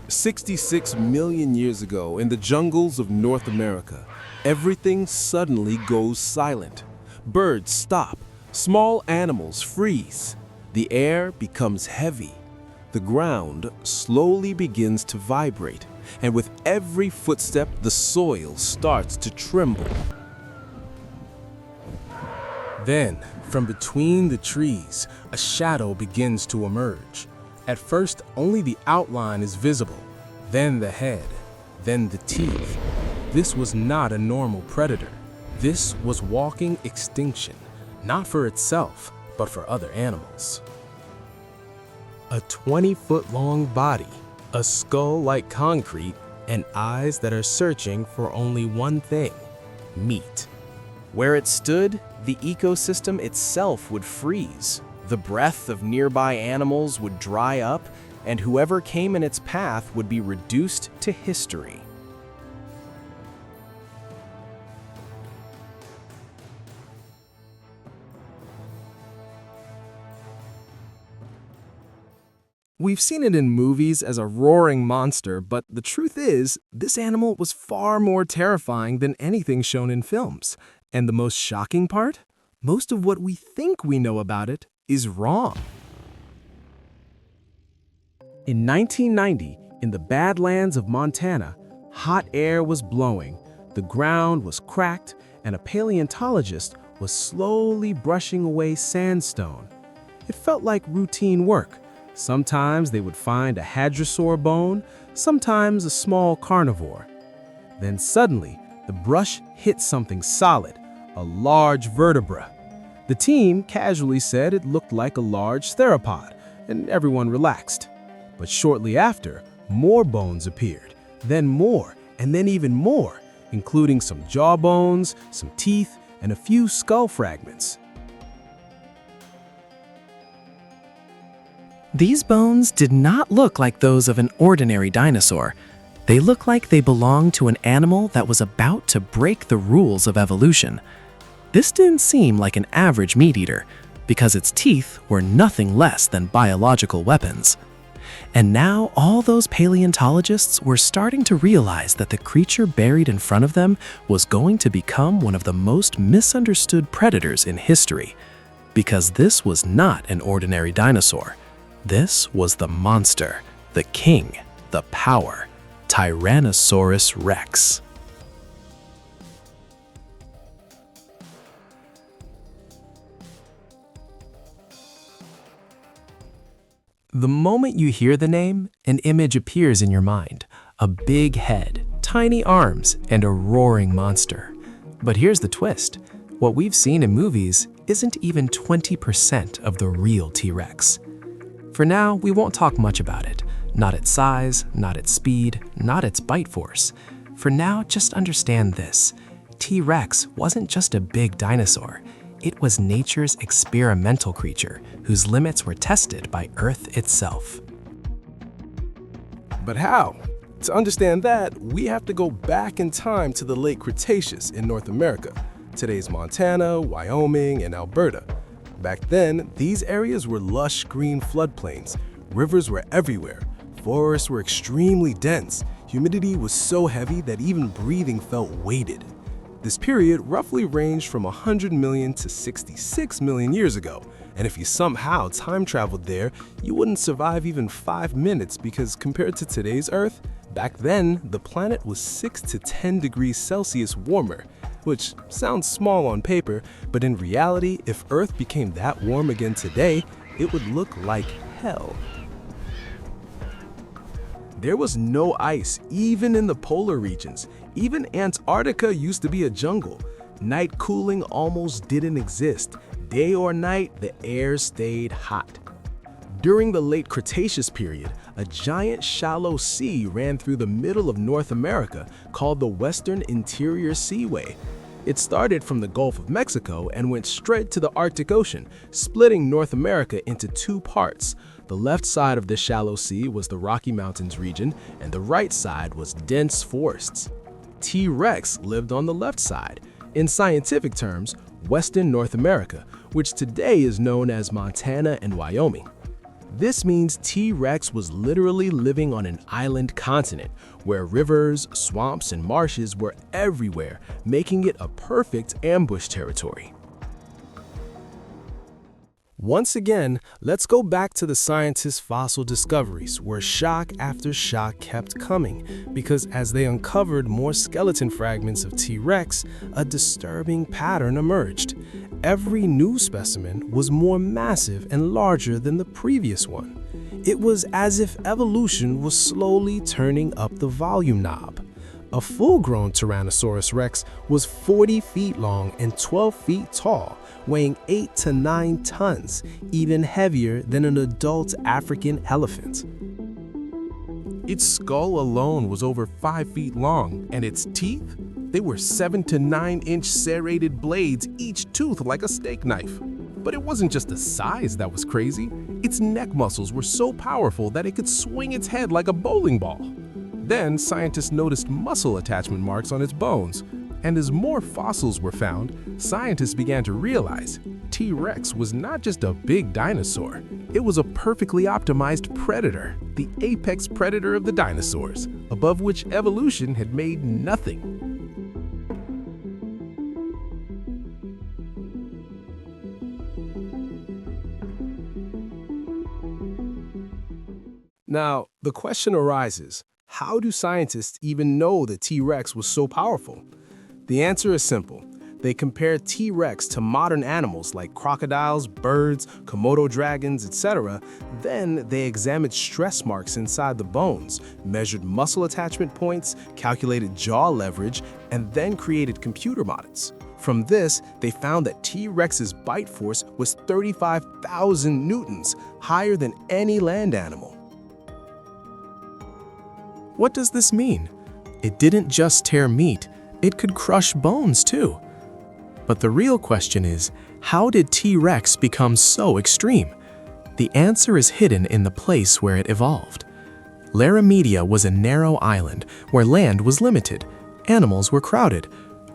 66 million years ago, in the jungles of North America, everything suddenly goes silent. Birds stop, small animals freeze. The air becomes heavy. The ground slowly begins to vibrate, and with every footstep, the soil starts to tremble. Then, from between the trees, a shadow begins to emerge. At first, only the outline is visible, then the head, then the teeth. This was not a normal predator. This was walking extinction, not for itself, but for other animals. A 20-foot-long body, a skull like concrete, and eyes that are searching for only one thing: meat. Where it stood, the ecosystem itself would freeze. The breath of nearby animals would dry up, and whoever came in its path would be reduced to history. We've seen it in movies as a roaring monster, but the truth is, this animal was far more terrifying than anything shown in films. And the most shocking part? Most of what we think we know about it is wrong. In 1990, in the Badlands of Montana, hot air was blowing, the ground was cracked, and a paleontologist was slowly brushing away sandstone. It felt like routine work. Sometimes they would find a hadrosaur bone, sometimes a small carnivore. Then suddenly, the brush hit something solid, a large vertebra. The team casually said it looked like a large theropod, and everyone relaxed. But shortly after, more bones appeared, then more, and then even more, including some jaw bones, some teeth, and a few skull fragments. These bones did not look like those of an ordinary dinosaur. They looked like they belonged to an animal that was about to break the rules of evolution. This didn't seem like an average meat eater, because its teeth were nothing less than biological weapons. And now all those paleontologists were starting to realize that the creature buried in front of them was going to become one of the most misunderstood predators in history. Because this was not an ordinary dinosaur. This was the monster, the king, the power, Tyrannosaurus Rex. The moment you hear the name, an image appears in your mind. A big head, tiny arms, and a roaring monster. But here's the twist. What we've seen in movies isn't even 20% of the real T-Rex. For now, we won't talk much about it. Not its size, not its speed, not its bite force. For now, just understand this. T-Rex wasn't just a big dinosaur. It was nature's experimental creature whose limits were tested by Earth itself. But how? To understand that, we have to go back in time to the late Cretaceous in North America, today's Montana, Wyoming, and Alberta. Back then, these areas were lush green floodplains, rivers were everywhere, forests were extremely dense, humidity was so heavy that even breathing felt weighted. This period roughly ranged from 100 million to 66 million years ago, and if you somehow time traveled there, you wouldn't survive even 5 minutes because compared to today's Earth, back then the planet was 6 to 10 degrees Celsius warmer, which sounds small on paper, but in reality, if Earth became that warm again today, it would look like hell. There was no ice, even in the polar regions. Even Antarctica used to be a jungle. Night cooling almost didn't exist. Day or night, the air stayed hot. During the late Cretaceous period, a giant shallow sea ran through the middle of North America called the Western Interior Seaway. It started from the Gulf of Mexico and went straight to the Arctic Ocean, splitting North America into two parts. The left side of the shallow sea was the Rocky Mountains region, and the right side was dense forests. T-Rex lived on the left side, in scientific terms, Western North America, which today is known as Montana and Wyoming. This means T-Rex was literally living on an island continent where rivers, swamps, and marshes were everywhere, making it a perfect ambush territory. Once again, let's go back to the scientists' fossil discoveries, where shock after shock kept coming, because as they uncovered more skeleton fragments of T-Rex, a disturbing pattern emerged. Every new specimen was more massive and larger than the previous one. It was as if evolution was slowly turning up the volume knob. A full-grown Tyrannosaurus Rex was 40 feet long and 12 feet tall, weighing 8 to 9 tons, even heavier than an adult African elephant. Its skull alone was over 5 feet long, and its teeth? They were 7 to 9 inch serrated blades, each tooth like a steak knife. But it wasn't just the size that was crazy. Its neck muscles were so powerful that it could swing its head like a bowling ball. Then, scientists noticed muscle attachment marks on its bones. And as more fossils were found, scientists began to realize T-Rex was not just a big dinosaur. It was a perfectly optimized predator, the apex predator of the dinosaurs, above which evolution had made nothing. Now, the question arises, how do scientists even know the T-Rex was so powerful? The answer is simple. They compared T-Rex to modern animals like crocodiles, birds, Komodo dragons, etc. Then they examined stress marks inside the bones, measured muscle attachment points, calculated jaw leverage, and then created computer models. From this, they found that T-Rex's bite force was 35,000 newtons, higher than any land animal. What does this mean? It didn't just tear meat, it could crush bones too. But the real question is, how did T-Rex become so extreme? The answer is hidden in the place where it evolved. Larimedia was a narrow island where land was limited, animals were crowded,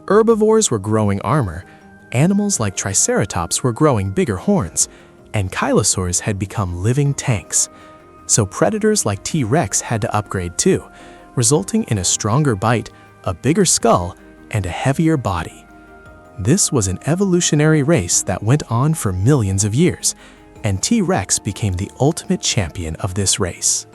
herbivores were growing armor, animals like Triceratops were growing bigger horns, and Chylosaurs had become living tanks. So predators like T-Rex had to upgrade too, resulting in a stronger bite, a bigger skull, and a heavier body. This was an evolutionary race that went on for millions of years, and T-Rex became the ultimate champion of this race.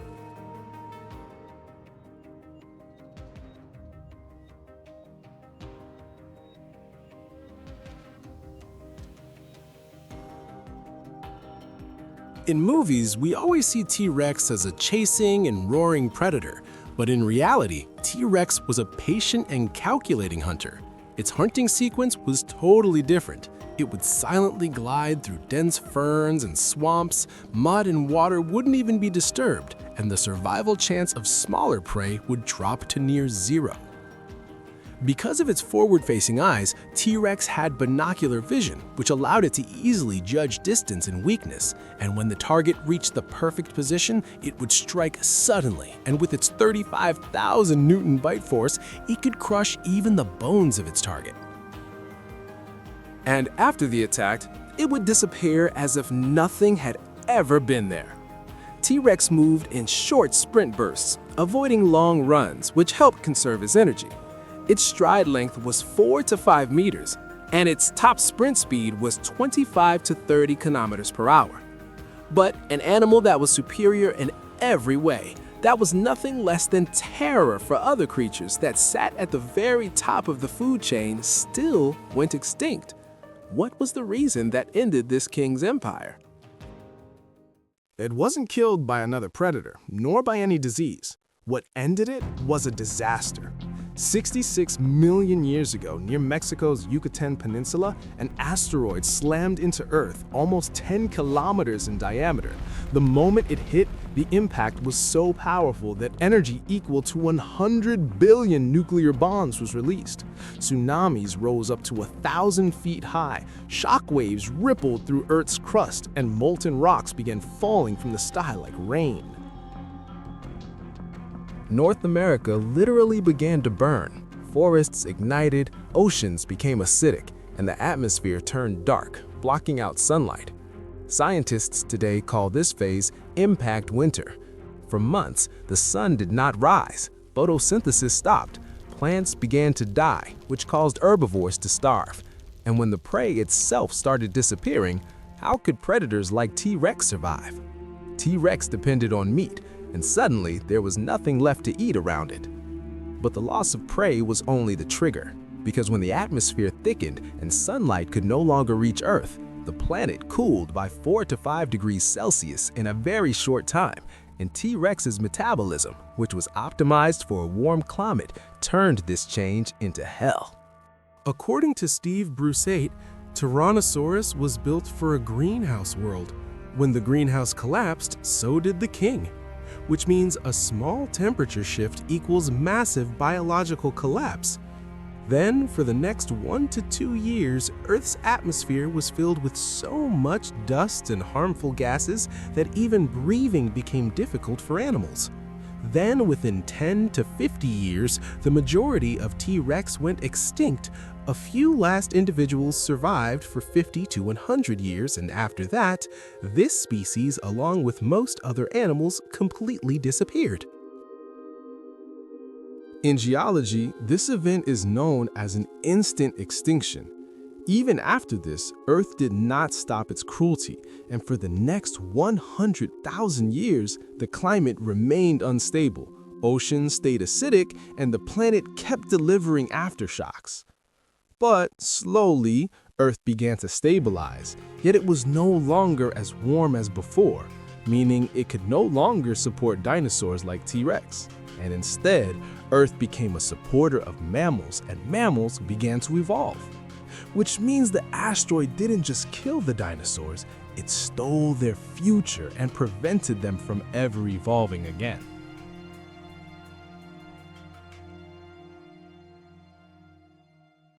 In movies, we always see T-Rex as a chasing and roaring predator, but in reality, T-Rex was a patient and calculating hunter. Its hunting sequence was totally different. It would silently glide through dense ferns and swamps, mud and water wouldn't even be disturbed, and the survival chance of smaller prey would drop to near zero. Because of its forward-facing eyes, T-Rex had binocular vision, which allowed it to easily judge distance and weakness, and when the target reached the perfect position, it would strike suddenly, and with its 35,000 Newton bite force, it could crush even the bones of its target. And after the attack, it would disappear as if nothing had ever been there. T-Rex moved in short sprint bursts, avoiding long runs, which helped conserve its energy. Its stride length was 4 to 5 meters, and its top sprint speed was 25 to 30 kilometers per hour. But an animal that was superior in every way, that was nothing less than terror for other creatures that sat at the very top of the food chain, still went extinct. What was the reason that ended this king's empire? It wasn't killed by another predator, nor by any disease. What ended it was a disaster. 66 million years ago, near Mexico's Yucatan Peninsula, an asteroid slammed into Earth almost 10 kilometers in diameter. The moment it hit, the impact was so powerful that energy equal to 100 billion nuclear bombs was released. Tsunamis rose up to 1,000 feet high, shockwaves rippled through Earth's crust, and molten rocks began falling from the sky like rain. North America literally began to burn. Forests ignited, oceans became acidic, and the atmosphere turned dark, blocking out sunlight. Scientists today call this phase impact winter. For months, the sun did not rise, photosynthesis stopped, plants began to die, which caused herbivores to starve. And when the prey itself started disappearing, how could predators like T-Rex survive? T-Rex depended on meat, and suddenly there was nothing left to eat around it. But the loss of prey was only the trigger, because when the atmosphere thickened and sunlight could no longer reach Earth, the planet cooled by 4 to 5 degrees Celsius in a very short time, and T-Rex's metabolism, which was optimized for a warm climate, turned this change into hell. According to Steve Brusatte, Tyrannosaurus was built for a greenhouse world. When the greenhouse collapsed, so did the king, which means a small temperature shift equals massive biological collapse. Then, for the next 1 to 2 years, Earth's atmosphere was filled with so much dust and harmful gases that even breathing became difficult for animals. Then, within 10 to 50 years, the majority of T-Rex went extinct. A few last individuals survived for 50 to 100 years, and after that, this species, along with most other animals, completely disappeared. In geology, this event is known as an instant extinction. Even after this, Earth did not stop its cruelty, and for the next 100,000 years, the climate remained unstable, oceans stayed acidic, and the planet kept delivering aftershocks. But slowly, Earth began to stabilize, yet it was no longer as warm as before, meaning it could no longer support dinosaurs like T-Rex. And instead, Earth became a supporter of mammals, and mammals began to evolve. Which means the asteroid didn't just kill the dinosaurs, it stole their future and prevented them from ever evolving again.